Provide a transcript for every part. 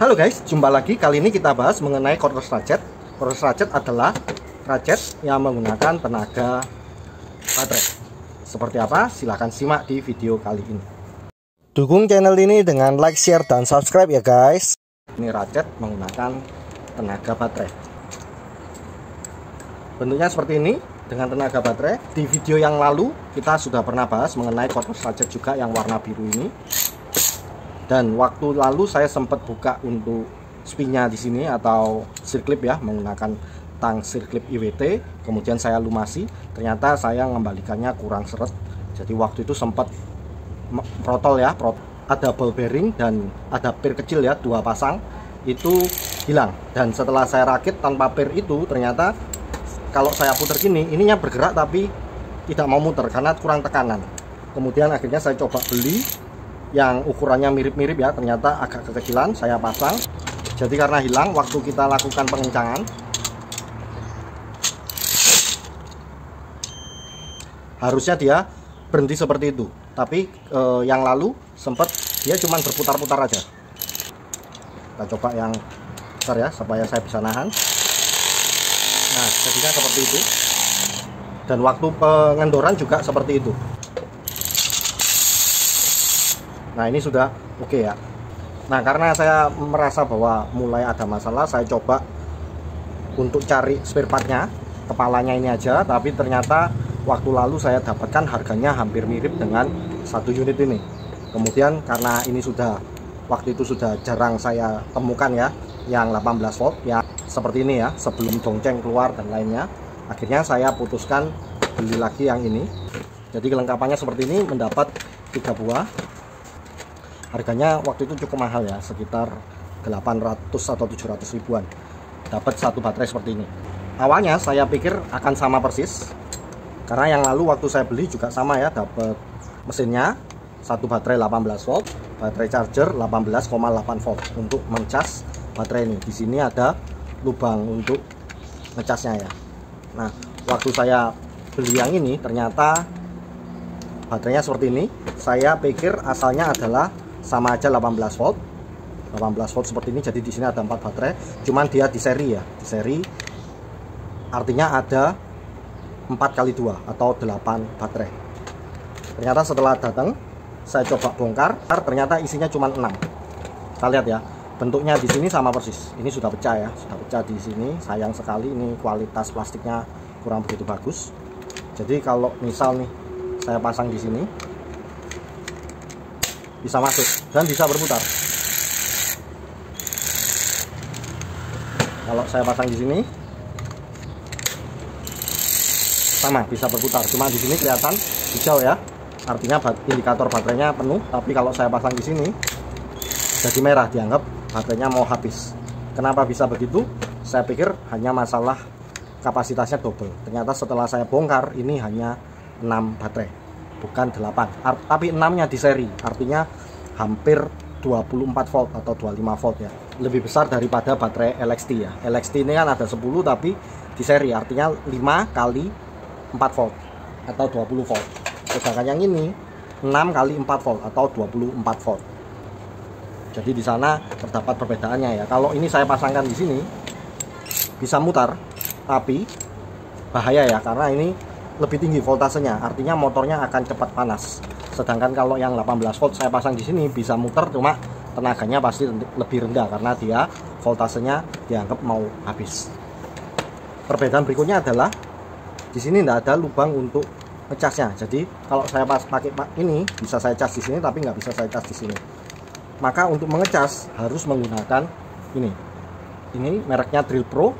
Halo guys, jumpa lagi. Kali ini kita bahas mengenai cordless ratchet. Cordless ratchet adalah ratchet yang menggunakan tenaga baterai. Seperti apa? Silahkan simak di video kali ini. Dukung channel ini dengan like, share, dan subscribe ya guys. Ini ratchet menggunakan tenaga baterai. Bentuknya seperti ini dengan tenaga baterai. Di video yang lalu kita sudah pernah bahas mengenai cordless ratchet juga yang warna biru ini. Dan waktu lalu saya sempat buka untuk spinnya di sini atau circlip ya, menggunakan tang circlip IWT. Kemudian saya lumasi, ternyata saya mengembalikannya kurang seret. Jadi waktu itu sempat protol ya, ada ball bearing dan ada pir kecil ya, 2 pasang itu hilang. Dan setelah saya rakit tanpa pir itu, ternyata kalau saya putar gini, ininya bergerak tapi tidak mau muter karena kurang tekanan. Kemudian akhirnya saya coba beli yang ukurannya mirip-mirip ya, ternyata agak kekecilan. Saya pasang, jadi karena hilang waktu kita lakukan pengencangan, harusnya dia berhenti seperti itu, tapi yang lalu sempat dia cuma berputar-putar aja. Kita coba yang besar ya, supaya saya bisa nahan. Nah, jadinya seperti itu. Dan waktu pengendoran juga seperti itu. Nah, ini sudah oke ya. Nah, karena saya merasa bahwa mulai ada masalah, saya coba untuk cari spare partnya, kepalanya ini aja. Tapi ternyata waktu lalu saya dapatkan harganya hampir mirip dengan satu unit ini. Kemudian karena ini sudah, waktu itu sudah jarang saya temukan ya, yang 18 volt ya seperti ini ya, sebelum dongceng keluar dan lainnya. Akhirnya saya putuskan beli lagi yang ini. Jadi kelengkapannya seperti ini, mendapat 3 buah. Harganya waktu itu cukup mahal ya, sekitar 800 atau 700 ribuan. Dapat satu baterai seperti ini. Awalnya saya pikir akan sama persis, karena yang lalu waktu saya beli juga sama ya, dapat mesinnya satu baterai 18 volt, baterai charger 18,8 volt untuk mencas baterai ini. Di sini ada lubang untuk ngecasnya ya. Nah, waktu saya beli yang ini ternyata baterainya seperti ini. Saya pikir asalnya adalah sama aja 18 volt seperti ini. Jadi di sini ada 4 baterai, cuman dia di seri ya, di seri artinya ada 4x2 atau 8 baterai. Ternyata setelah datang saya coba bongkar, ternyata isinya cuma 6. Kita lihat ya, bentuknya di sini sama persis. Ini sudah pecah ya, sudah pecah di sini. Sayang sekali, ini kualitas plastiknya kurang begitu bagus. Jadi kalau misal nih saya pasang di sini, bisa masuk dan bisa berputar. Kalau saya pasang di sini, sama bisa berputar. Cuma di sini kelihatan hijau ya, artinya indikator baterainya penuh. Tapi kalau saya pasang di sini, jadi merah, dianggap baterainya mau habis. Kenapa bisa begitu? Saya pikir hanya masalah kapasitasnya double. Ternyata setelah saya bongkar, ini hanya 6 baterai, bukan 8. Tapi 6-nya di seri, artinya hampir 24 volt atau 25 volt ya. Lebih besar daripada baterai LXT ya. LXT ini kan ada 10 tapi di seri, artinya 5 kali 4 volt atau 20 volt. Sedangkan yang ini 6 kali 4 volt atau 24 volt. Jadi di sana terdapat perbedaannya ya. Kalau ini saya pasangkan di sini bisa mutar, tapi bahaya ya, karena ini lebih tinggi voltasenya, artinya motornya akan cepat panas. Sedangkan kalau yang 18 volt saya pasang di sini bisa muter, cuma tenaganya pasti lebih rendah karena dia voltasenya dianggap mau habis. Perbedaan berikutnya adalah di sini tidak ada lubang untuk ngecasnya. Jadi kalau saya pakai ini bisa saya cas di sini, tapi nggak bisa saya cas di sini. Maka untuk mengecas harus menggunakan ini. Ini mereknya Drill Pro,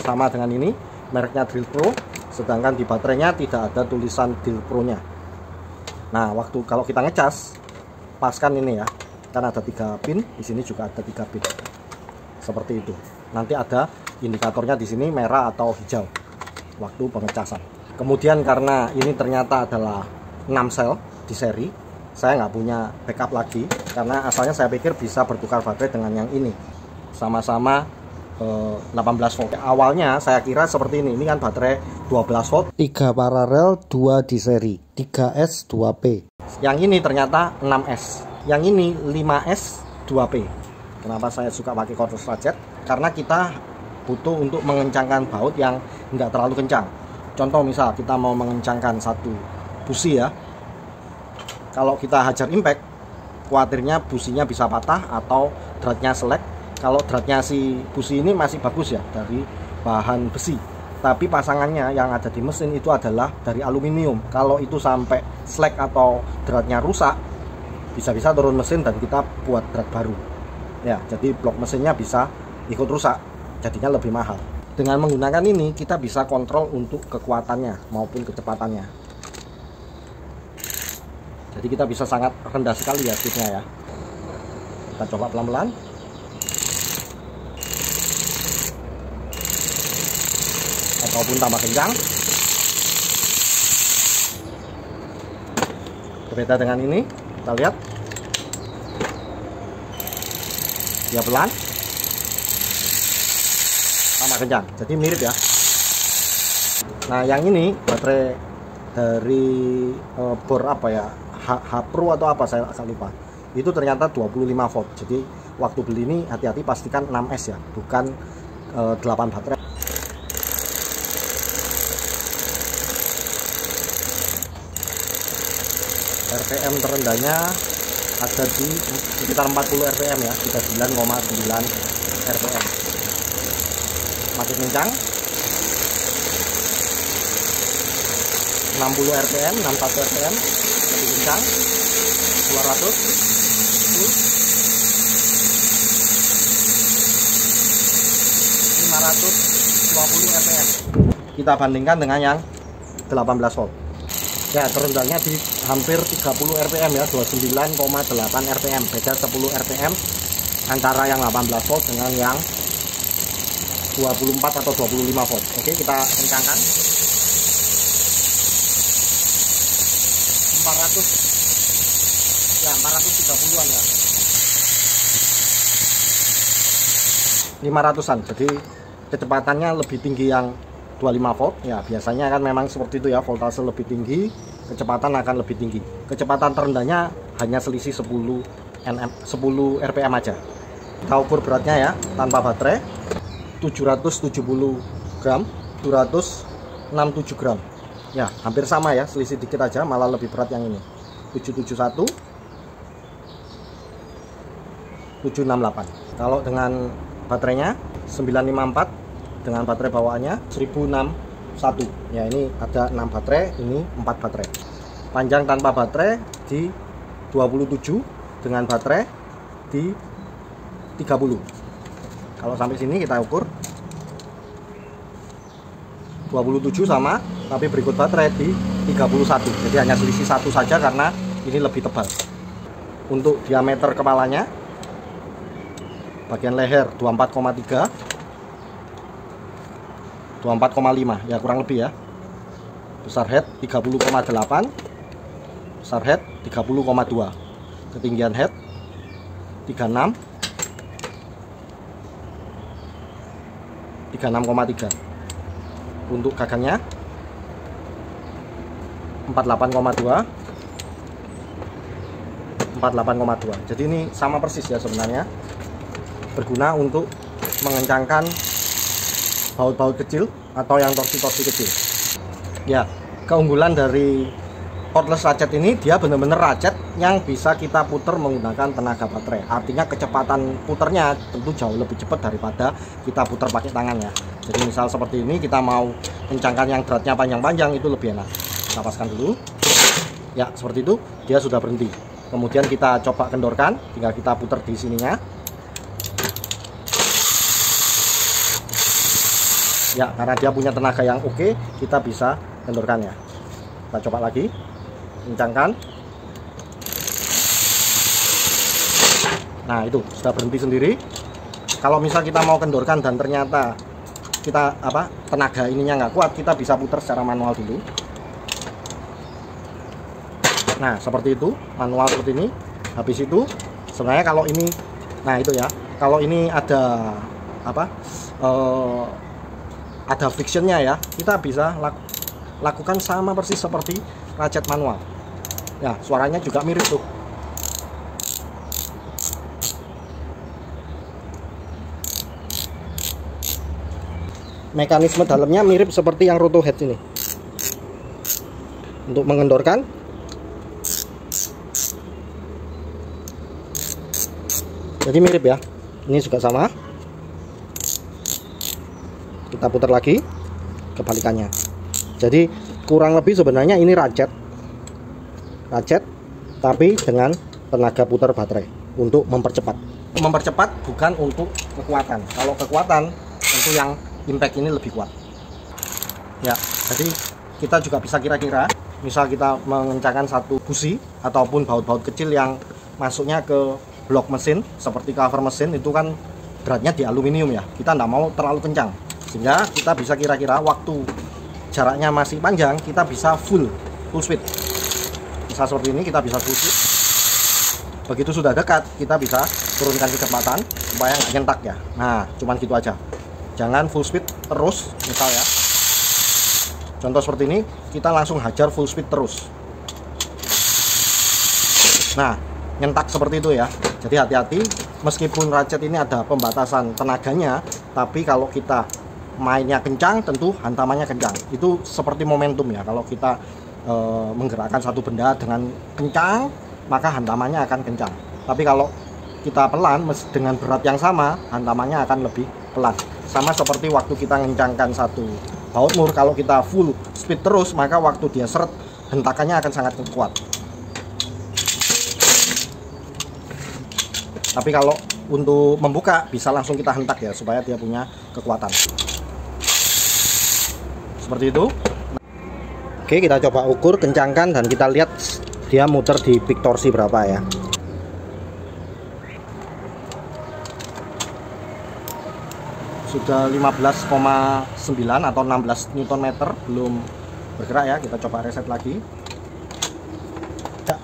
sama dengan ini mereknya Drill Pro. Sedangkan di baterainya tidak ada tulisan Drill Pro-nya. Nah, waktu kalau kita ngecas, paskan ini ya, kan ada 3 pin, di sini juga ada 3 pin. Seperti itu. Nanti ada indikatornya di sini merah atau hijau waktu pengecasan. Kemudian karena ini ternyata adalah 6 sel di seri, saya nggak punya backup lagi, karena asalnya saya pikir bisa bertukar baterai dengan yang ini. Sama-sama 18 volt. Awalnya saya kira seperti ini kan baterai 12 volt, 3 paralel, 2 di seri, 3S 2P. Yang ini ternyata 6S, yang ini 5S 2P. Kenapa saya suka pakai cordless ratchet? Karena kita butuh untuk mengencangkan baut yang enggak terlalu kencang. Contoh misal kita mau mengencangkan satu busi ya, kalau kita hajar impact, khawatirnya businya bisa patah atau dratnya selek. Kalau dratnya si busi ini masih bagus ya, dari bahan besi, tapi pasangannya yang ada di mesin itu adalah dari aluminium. Kalau itu sampai selek atau dratnya rusak, bisa-bisa turun mesin dan kita buat drat baru ya, jadi blok mesinnya bisa ikut rusak, jadinya lebih mahal. Dengan menggunakan ini kita bisa kontrol untuk kekuatannya maupun kecepatannya. Jadi kita bisa sangat rendah sekali ya speednya ya. Kita coba pelan-pelan. Ataupun tambah kencang. Berbeda dengan ini, kita lihat. Dia pelan, tambah kencang, jadi mirip ya. Nah yang ini baterai dari bor apa ya, H-Pro atau apa saya agak lupa, itu ternyata 25 volt. Jadi waktu beli ini hati-hati, pastikan 6S ya, bukan 8 baterai. RPM terendahnya ada di sekitar 40 RPM ya, 39,9 RPM. Makin kencang, 60 RPM, 61 RPM, lebih kencang, 200, 520 RPM. Kita bandingkan dengan yang 18 volt. Ya, terendahnya di hampir 30 RPM ya, 29,8 RPM. Beda 10 RPM antara yang 18 volt dengan yang 24 atau 25 volt. Oke, kita kencangkan. 400 ya, 430-an ya. 500-an. Jadi kecepatannya lebih tinggi yang 25 volt ya, biasanya kan memang seperti itu ya, voltase lebih tinggi, kecepatan akan lebih tinggi. Kecepatan terendahnya hanya selisih 10 RPM aja. Kita ukur beratnya ya, tanpa baterai 770 gram, 267 gram ya, hampir sama ya, selisih dikit aja, malah lebih berat yang ini. 771, 768. Kalau dengan baterainya 954, dengan baterai bawaannya 1061 ya, ini ada 6 baterai, ini 4 baterai. Panjang tanpa baterai di 27, dengan baterai di 30. Kalau sampai sini kita ukur 27 sama, tapi berikut baterai di 31, jadi hanya selisih 1 saja karena ini lebih tebal. Untuk diameter kepalanya, bagian leher 24,3, 24,5 ya, kurang lebih ya. Besar head 30,8, besar head 30,2, ketinggian head 36, 36,3. Untuk gagangnya 48,2, 48,2. Jadi ini sama persis ya sebenarnya, berguna untuk mengencangkan baut-baut kecil atau yang torsi-torsi kecil ya. Keunggulan dari cordless ratchet ini, dia benar-benar ratchet yang bisa kita putar menggunakan tenaga baterai. Artinya kecepatan puternya tentu jauh lebih cepat daripada kita putar pakai tangan ya. Jadi misal seperti ini, kita mau kencangkan yang dratnya panjang-panjang, itu lebih enak. Kita paskan dulu ya, seperti itu, dia sudah berhenti. Kemudian kita coba kendorkan, tinggal kita putar di sininya ya, karena dia punya tenaga yang oke, kita bisa kendorkannya. Kita coba lagi, kencangkan. Nah itu sudah berhenti sendiri. Kalau misal kita mau kendorkan dan ternyata kita tenaga ininya nggak kuat, kita bisa putar secara manual dulu. Nah seperti itu, manual seperti ini. Habis itu sebenarnya kalau ini, nah itu ya, kalau ini ada ada frictionnya ya, kita bisa lakukan sama persis seperti ratchet manual ya. Suaranya juga mirip tuh. mekanisme dalamnya mirip seperti yang roto head ini. Untuk mengendorkan, jadi mirip ya. Ini juga sama. Kita putar lagi, kebalikannya. Jadi kurang lebih sebenarnya ini ratchet, tapi dengan tenaga putar baterai untuk mempercepat. Mempercepat bukan untuk kekuatan. Kalau kekuatan tentu yang impact ini lebih kuat. Ya, jadi kita juga bisa kira-kira, misal kita mengencangkan satu busi ataupun baut-baut kecil yang masuknya ke blok mesin seperti cover mesin, itu kan beratnya di aluminium ya. Kita tidak mau terlalu kencang, sehingga kita bisa kira-kira waktu jaraknya masih panjang, kita bisa full speed. Bisa seperti ini, kita bisa full speed. Begitu sudah dekat, kita bisa turunkan kecepatan supaya nggak nyentak ya. Nah, cuman gitu aja. Jangan full speed terus, misal ya. Contoh seperti ini, kita langsung hajar full speed terus. Nah, nyentak seperti itu ya. Jadi hati-hati, meskipun ratchet ini ada pembatasan tenaganya, tapi kalau kita mainnya kencang, tentu hantamannya kencang. Itu seperti momentum ya. Kalau kita menggerakkan satu benda dengan kencang, maka hantamannya akan kencang. Tapi kalau kita pelan dengan berat yang sama, hantamannya akan lebih pelan. Sama seperti waktu kita mengencangkan satu baut mur, kalau kita full speed terus, maka waktu dia seret, hentakannya akan sangat kuat. Tapi kalau untuk membuka, bisa langsung kita hentak ya, supaya dia punya kekuatan. Seperti itu. Oke, kita coba ukur, kencangkan, dan kita lihat dia muter di peak torsi berapa ya. Sudah 15,9 atau 16 Nm, belum bergerak ya. Kita coba reset lagi ya,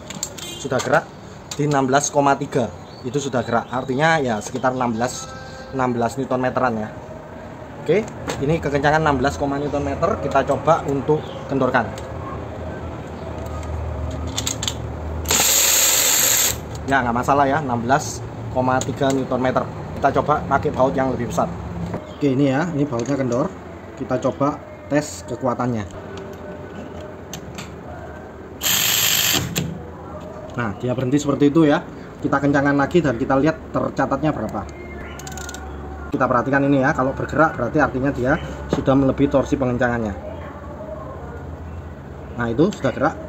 sudah gerak di 16,3. Itu sudah gerak, artinya ya sekitar 16 Nm ya. Oke, ini kekencangan 16 Nm. Kita coba untuk kendorkan ya, nggak masalah ya, 16,3 Nm. Kita coba pakai baut yang lebih besar. Oke, ini ya, ini bautnya kendor. Kita coba tes kekuatannya. Nah, dia berhenti seperti itu ya. Kita kencangkan lagi dan kita lihat tercatatnya berapa. Kita perhatikan ini ya, kalau bergerak berarti artinya dia sudah melebihi torsi pengencangannya. Nah, itu sudah gerak.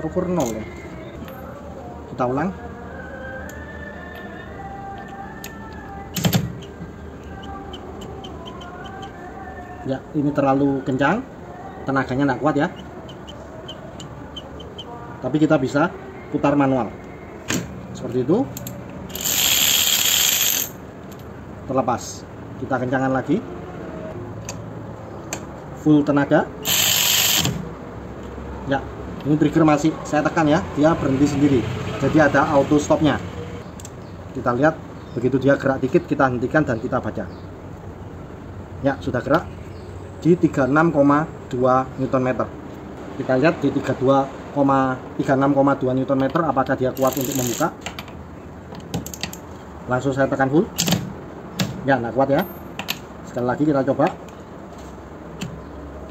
Ukur 0 ya. Kita ulang. Ya, ini terlalu kencang, tenaganya nggak kuat ya. Tapi kita bisa putar manual seperti itu. Terlepas, kita kencangkan lagi, full tenaga ya. Ini trigger masih saya tekan ya, dia berhenti sendiri, jadi ada auto stopnya. Kita lihat, begitu dia gerak dikit kita hentikan dan kita baca ya, sudah gerak di 36,2 Nm. Kita lihat di 36,2 Nm apakah dia kuat untuk membuka. Langsung saya tekan full ya, nggak kuat ya. Sekali lagi kita coba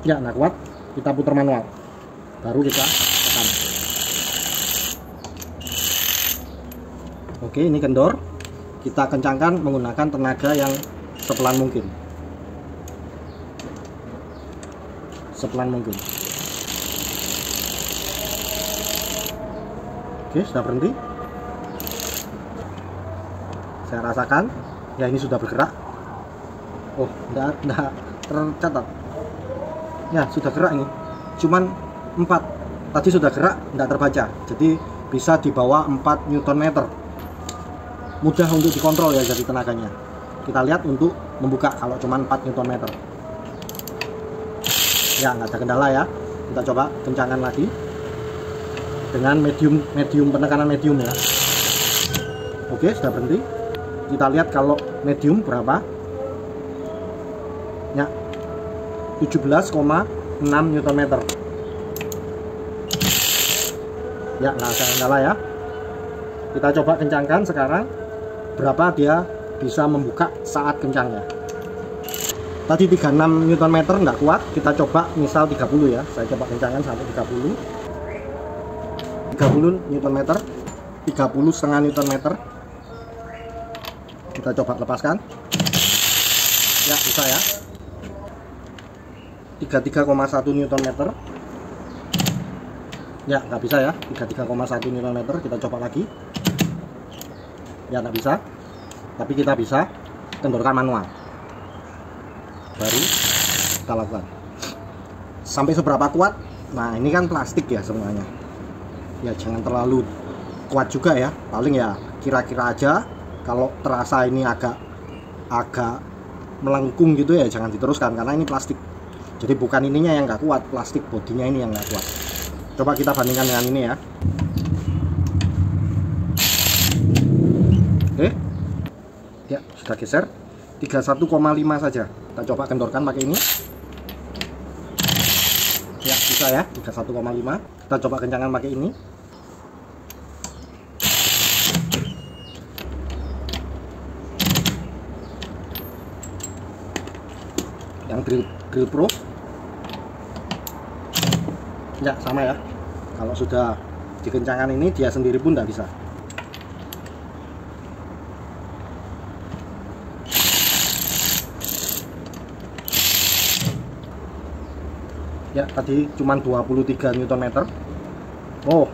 ya, nggak kuat. Kita putar manual, baru kita tekan. Oke, ini kendor. Kita kencangkan menggunakan tenaga yang sepelan mungkin. Oke, sudah berhenti. Saya rasakan ya, ini sudah bergerak. Oh, enggak tercatat ya, sudah gerak ini. Cuman 4 tadi sudah gerak, enggak terbaca. Jadi bisa di bawah 4 Nm. Mudah untuk dikontrol ya, jadi tenaganya. Kita lihat untuk membuka kalau cuman 4 Nm. Ya, nggak ada kendala ya. Kita coba kencangkan lagi dengan medium, penekanan medium ya. Oke, sudah berhenti. Kita lihat kalau medium berapa ya, 17,6 Nm ya. Nggak ada kendala ya. Kita coba kencangkan sekarang, berapa dia bisa membuka saat kencang ya. Tadi 36 Nm nggak kuat, kita coba misal 30 ya. Saya coba kencangkan sampai 30 Nm, 30,5 Nm. Kita coba lepaskan. Ya, bisa ya. 33,1 Nm. Ya, nggak bisa ya. 33,1 Nm. Kita coba lagi. Ya, nggak bisa. Tapi kita bisa kendorkan manual. Baru kita lakukan. Sampai seberapa kuat? Nah, ini kan plastik ya semuanya. Ya, jangan terlalu kuat juga ya. Paling ya kira-kira aja. Kalau terasa ini agak melengkung gitu ya, jangan diteruskan karena ini plastik. Jadi bukan ininya yang nggak kuat, plastik bodinya ini yang nggak kuat. Coba kita bandingkan dengan ini ya. Oke. Ya, sudah geser. 31,5 saja. Kita coba kendorkan pakai ini. Ya, bisa ya. 31,5. Kita coba kencangkan pakai ini. Yang drill pro. Ya, sama ya. Kalau sudah dikencangkan ini, dia sendiri pun tidak bisa. Ya, tadi cuma 23 Nm. Oh,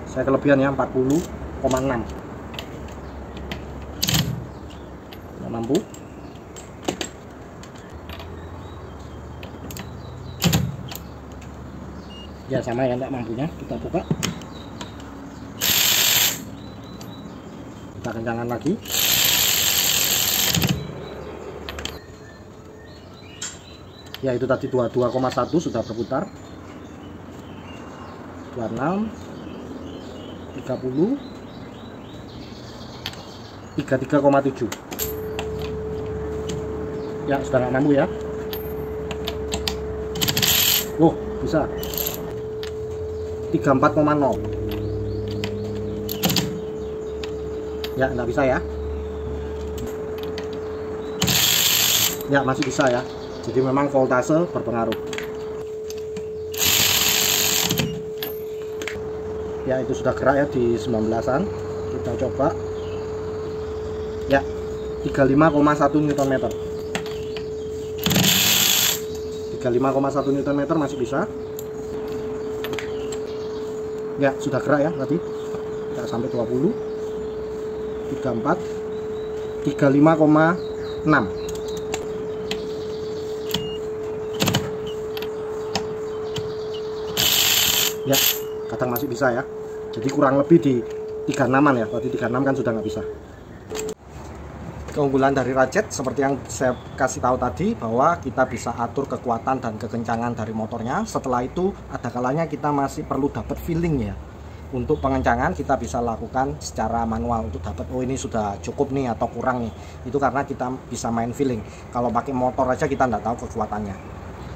saya kelebihan ya, 40,6. Nggak mampu. Ya, sama ya, enggak mampunya. Kita buka. Kita kencangkan lagi. Ya, itu tadi 22,1 sudah berputar. 26, 30, 33,7. Ya, sudah nggak mampu ya. Oh, bisa. 34,0. Ya, nggak bisa ya. Ya, masih bisa ya. Jadi memang voltase berpengaruh. Ya, itu sudah gerak ya di 19-an. Kita coba. Ya, 35,1 Nm. 35,1 Nm masih bisa. Ya, sudah gerak ya tadi. Kita sampai 20. 34. 35,6. Ya, kadang masih bisa ya. Jadi kurang lebih di 36an ya. Tadi 36 kan sudah nggak bisa. Keunggulan dari ratchet seperti yang saya kasih tahu tadi, bahwa kita bisa atur kekuatan dan kekencangan dari motornya. Setelah itu ada kalanya kita masih perlu dapat feeling ya. Untuk pengencangan kita bisa lakukan secara manual untuk dapat, oh ini sudah cukup nih atau kurang nih. Itu karena kita bisa main feeling. Kalau pakai motor aja kita nggak tahu kekuatannya.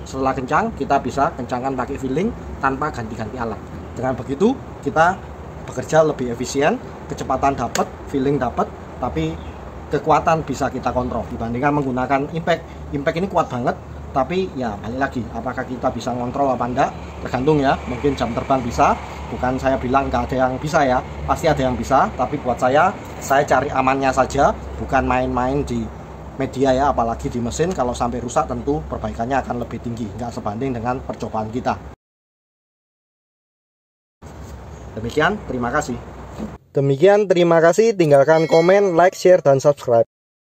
Setelah kencang, kita bisa kencangkan pakai feeling tanpa ganti-ganti alat. Dengan begitu, kita bekerja lebih efisien, kecepatan dapat, feeling dapat, tapi kekuatan bisa kita kontrol dibandingkan menggunakan impact. Impact ini kuat banget, tapi ya balik lagi, apakah kita bisa ngontrol apa enggak, tergantung ya. Mungkin jam terbang bisa, bukan saya bilang nggak ada yang bisa ya, pasti ada yang bisa, tapi buat saya cari amannya saja, bukan main-main di media ya, apalagi di mesin. Kalau sampai rusak tentu perbaikannya akan lebih tinggi, nggak sebanding dengan percobaan kita. Demikian, terima kasih. Tinggalkan komen, like, share, dan subscribe.